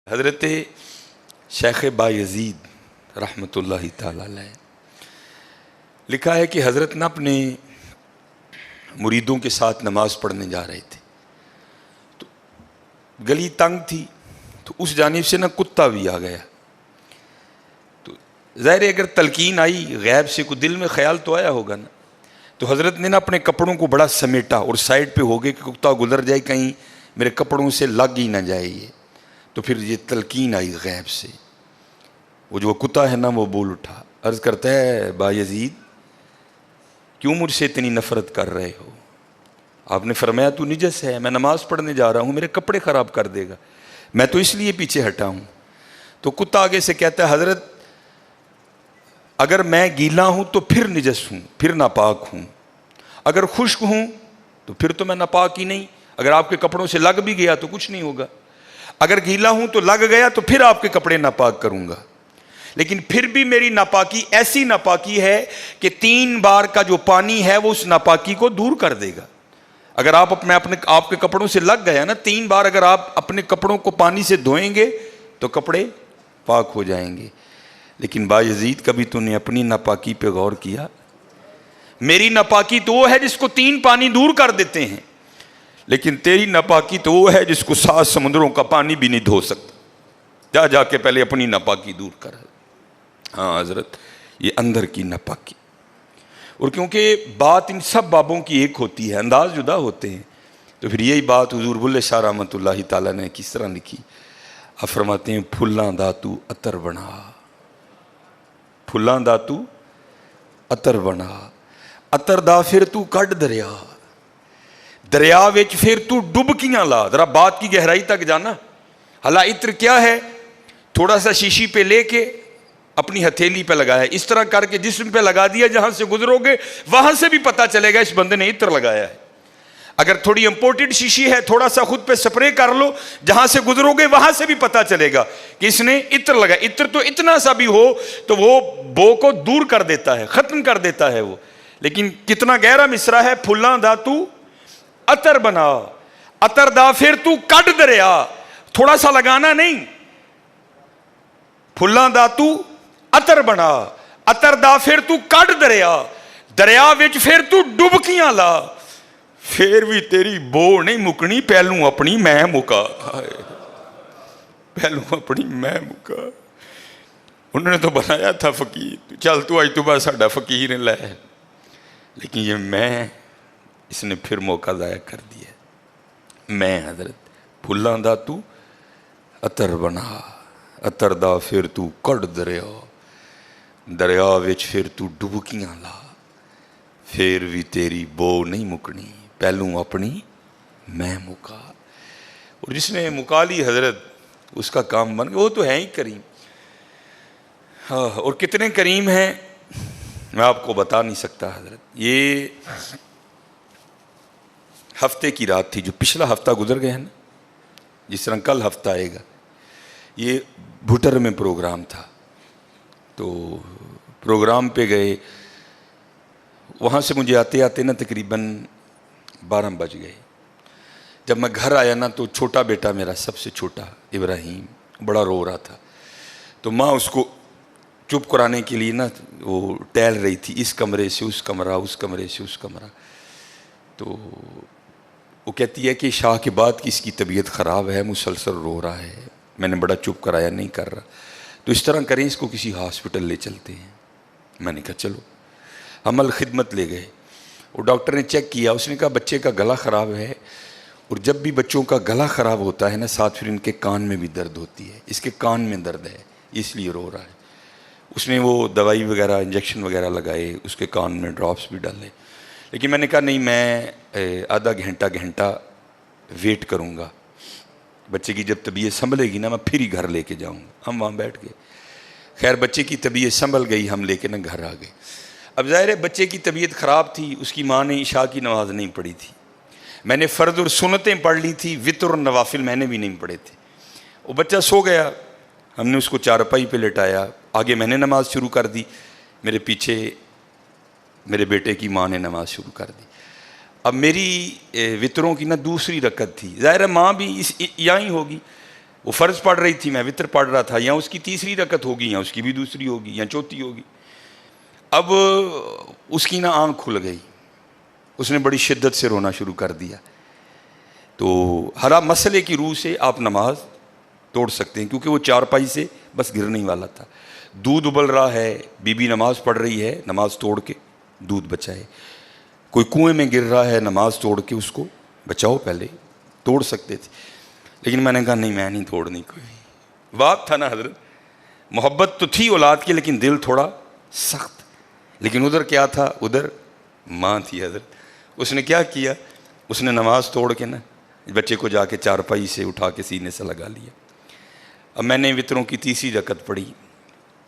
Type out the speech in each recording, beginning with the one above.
حضرت شیخ بایزید رحمۃ اللہ تعالیٰ علیہ لکھا ہے کہ حضرت نہ اپنے مریدوں کے ساتھ نماز پڑھنے جا رہے تھے، تو گلی تنگ تھی، تو اس جانب سے نہ کتا بھی آ گیا۔ تو ظاہر ہے اگر تلقین آئی غیب سے، کوئی دل میں خیال تو آیا ہوگا نا، تو حضرت نے نا اپنے کپڑوں کو بڑا سمیٹا اور سائڈ پہ ہو گئے کہ کتا گزر جائے، کہیں میرے کپڑوں سے لگ ہی نہ جائے یہ۔ تو پھر یہ تلقین آئی غیب سے، وہ جو کتا ہے نا وہ بول اٹھا، عرض کرتا ہے بایزید کیوں مجھ سے اتنی نفرت کر رہے ہو؟ آپ نے فرمایا تو نجس ہے، میں نماز پڑھنے جا رہا ہوں، میرے کپڑے خراب کر دے گا، میں تو اس لیے پیچھے ہٹا ہوں۔ تو کتا آگے سے کہتا ہے حضرت اگر میں گیلا ہوں تو پھر نجس ہوں، پھر ناپاک ہوں، اگر خشک ہوں تو پھر تو میں ناپاک ہی نہیں، اگر آپ کے کپڑوں سے لگ بھی گیا تو کچھ نہیں ہوگا، اگر گیلا ہوں تو لگ گیا تو پھر آپ کے کپڑے ناپاک کروں گا، لیکن پھر بھی میری ناپاکی ایسی ناپاکی ہے کہ 3 بار کا جو پانی ہے وہ اس ناپاکی کو دور کر دے گا۔ اگر آپ کے کپڑوں سے لگ گیا نا 3 بار، اگر آپ اپنے کپڑوں کو پانی سے دھوئیں گے تو کپڑے پاک ہو جائیں گے۔ لیکن بایزید کبھی تو نے اپنی ناپاکی پہ غور کیا؟ میری ناپاکی تو وہ ہے جس کو 3 پانی دور کر دیتے ہیں، لیکن تیری ناپاکی تو وہ ہے جس کو 7 سمندروں کا پانی بھی نہیں دھو سکتا۔ جا کے پہلے اپنی ناپاکی دور کر۔ ہاں حضرت یہ اندر کی ناپاکی، اور کیونکہ بات ان سب بابوں کی ایک ہوتی ہے، انداز جدا ہوتے ہیں، تو پھر یہی بات حضور بلے شاہ رحمۃ اللہ تعالیٰ نے کس طرح لکھی؟ آپ فرماتے ہیں پھلاں دا تو عطر بنا، پھلاں دا تو عطر بنا، عطر دا پھر تو کڈ دریا، دریا وچ پھر تو ڈبکیاں لا۔ ذرا بات کی گہرائی تک جانا۔ حالا عطر کیا ہے؟ تھوڑا سا شیشی پہ لے کے اپنی ہتھیلی پہ لگایا، اس طرح کر کے جسم پہ لگا دیا، جہاں سے گزرو گے وہاں سے بھی پتہ چلے گا اس بندے نے عطر لگایا ہے۔ اگر تھوڑی امپورٹڈ شیشی ہے، تھوڑا سا خود پہ سپرے کر لو، جہاں سے گزرو گے وہاں سے بھی پتہ چلے گا کہ اس نے عطر لگایا۔ عطر تو اتنا سا بھی ہو تو وہ بو کو دور کر دیتا ہے، ختم کر دیتا ہے وہ۔ لیکن کتنا گہرا مصرع ہے، پھلاں دا تو عطر بنا، عطر دا پھر تو کڈ دریا، تھوڑا سا لگانا نہیں، پھلاں دا تو عطر بنا، عطر دا پھر تو کڈ دریا، دریا وچ پھر تو ڈبکیاں لا، پھر بھی تیری بو نہیں مکنی، پہلوں اپنی میں مکا، پہلوں اپنی میں مکا۔ انہوں نے تو بنایا تھا فقیر، چل تو آج تو بس ساڈا فقیر لے، لیکن یہ میں اس نے پھر موقع ضائع کر دیا۔ میں حضرت پھلاں دا تو عطر بنا، عطر دا پھر تو کڈ دریا، دریا وچ پھر تو ڈبکیاں لا، پھر بھی تیری بو نہیں مکنی، پہلوں اپنی میں مکا۔ اور جس نے مکا لی حضرت اس کا کام بن گیا، وہ تو ہے ہی کریم۔ ہاں، اور کتنے کریم ہیں میں آپ کو بتا نہیں سکتا حضرت۔ یہ ہفتے کی رات تھی، جو پچھلا ہفتہ گزر گیا ہے نا، جس طرح کل ہفتہ آئے گا، یہ بھٹر میں پروگرام تھا، تو پروگرام پہ گئے، وہاں سے مجھے آتے آتے نا تقریباً 12 بج گئے۔ جب میں گھر آیا نا تو چھوٹا بیٹا میرا، سب سے چھوٹا ابراہیم، بڑا رو رہا تھا، تو ماں اس کو چپ کرانے کے لیے نا وہ ٹہل رہی تھی، اس کمرے سے اس کمرہ، اس کمرے سے اس کمرہ۔ تو وہ کہتی ہے کہ شاہ کے بعد کی اس کی طبیعت خراب ہے، مسلسل رو رہا ہے، میں نے بڑا چپ کرایا، نہیں کر رہا، تو اس طرح کریں اس کو کسی ہاسپٹل لے چلتے ہیں۔ میں نے کہا چلو، ہم الخدمت لے گئے، اور ڈاکٹر نے چیک کیا، اس نے کہا بچے کا گلا خراب ہے، اور جب بھی بچوں کا گلا خراب ہوتا ہے نا ساتھ پھر ان کے کان میں بھی درد ہوتی ہے، اس کے کان میں درد ہے اس لیے رو رہا ہے۔ اس نے وہ دوائی وغیرہ انجیکشن وغیرہ لگائے، اس کے کان میں ڈراپس بھی ڈالے، لیکن میں نے کہا نہیں، میں آدھا گھنٹہ ویٹ کروں گا، بچے کی جب طبیعت سنبھلے گی نا میں پھر ہی گھر لے کے جاؤں گا۔ ہم وہاں بیٹھ گئے، خیر بچے کی طبیعت سنبھل گئی، ہم لے کے نا گھر آ گئے۔ اب ظاہر ہے بچے کی طبیعت خراب تھی، اس کی ماں نے عشاء کی نماز نہیں پڑھی تھی، میں نے فرض اور سنتیں پڑھ لی تھی، وتر اور نوافل میں نے بھی نہیں پڑھے تھے۔ وہ بچہ سو گیا، ہم نے اس کو چارپائی پہ لٹایا، آگے میں نے نماز شروع کر دی، میرے پیچھے میرے بیٹے کی ماں نے نماز شروع کر دی۔ اب میری وطروں کی نا دوسری رکعت تھی، ظاہر ہے ماں بھی یہاں ہی ہوگی، وہ فرض پڑھ رہی تھی، میں وطر پڑھ رہا تھا، یا اس کی تیسری رکعت ہوگی یا اس کی بھی دوسری ہوگی یا چوتھی ہوگی. اب اس کی نا آنکھ کھل گئی، اس نے بڑی شدت سے رونا شروع کر دیا. تو ہر مسئلے کی روح سے آپ نماز توڑ سکتے ہیں، کیونکہ وہ چارپائی سے بس گرنے ہی والا تھا. دودھ ابل رہا ہے، بی بی نماز پڑھ رہی ہے، نماز توڑ کے دودھ بچائے. کوئی کنویں میں گر رہا ہے، نماز توڑ کے اس کو بچاؤ. پہلے توڑ سکتے تھے، لیکن میں نے کہا نہیں، میں نہیں توڑنی. کوئی وقت تھا نا حضرت، محبت تو تھی اولاد کی لیکن دل تھوڑا سخت. لیکن ادھر کیا تھا؟ ادھر ماں تھی حضرت. اس نے کیا کیا؟ اس نے نماز توڑ کے نا بچے کو جا کے چارپائی سے اٹھا کے سینے سے لگا لیا. اب میں نے وطروں کی تیسری رکعت پڑھی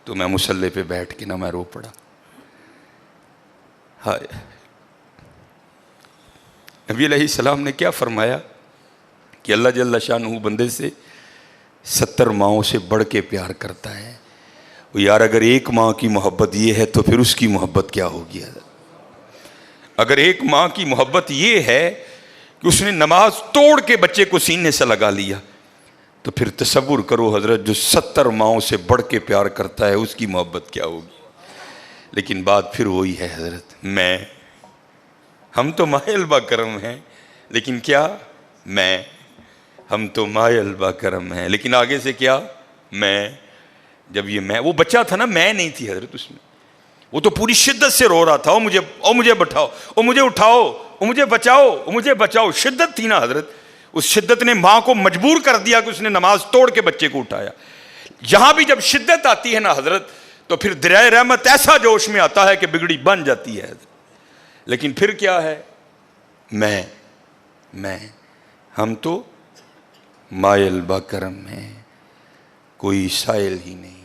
تو میں مصلی پہ بیٹھ کے نا میں رو پڑا. ہائے، نبی علیہ السلام نے کیا فرمایا کہ اللہ جل شانہ بندے سے 70 ماؤں سے بڑھ کے پیار کرتا ہے. یار اگر ایک ماں کی محبت یہ ہے تو پھر اس کی محبت کیا ہوگی؟ اگر ایک ماں کی محبت یہ ہے کہ اس نے نماز توڑ کے بچے کو سینے سے لگا لیا، تو پھر تصور کرو حضرت، جو 70 ماؤں سے بڑھ کے پیار کرتا ہے اس کی محبت کیا ہوگی. لیکن بات پھر وہی ہے حضرت، ہم تو مائل با کرم ہیں، لیکن کیا ہم تو مائل با کرم ہیں، لیکن آگے سے کیا؟ جب یہ وہ بچہ تھا نا، میں نہیں تھی حضرت اس میں. وہ تو پوری شدت سے رو رہا تھا، مجھے بٹھاؤ، مجھے اٹھاؤ، مجھے بچاؤ، مجھے بچاؤ. شدت تھی نا حضرت، اس شدت نے ماں کو مجبور کر دیا کہ اس نے نماز توڑ کے بچے کو اٹھایا. یہاں بھی جب شدت آتی ہے نا حضرت، تو پھر دریائے رحمت ایسا جوش میں آتا ہے کہ بگڑی بن جاتی ہے. لیکن پھر کیا ہے؟ ہم تو مائل با کرم ہیں، کوئی سائل ہی نہیں.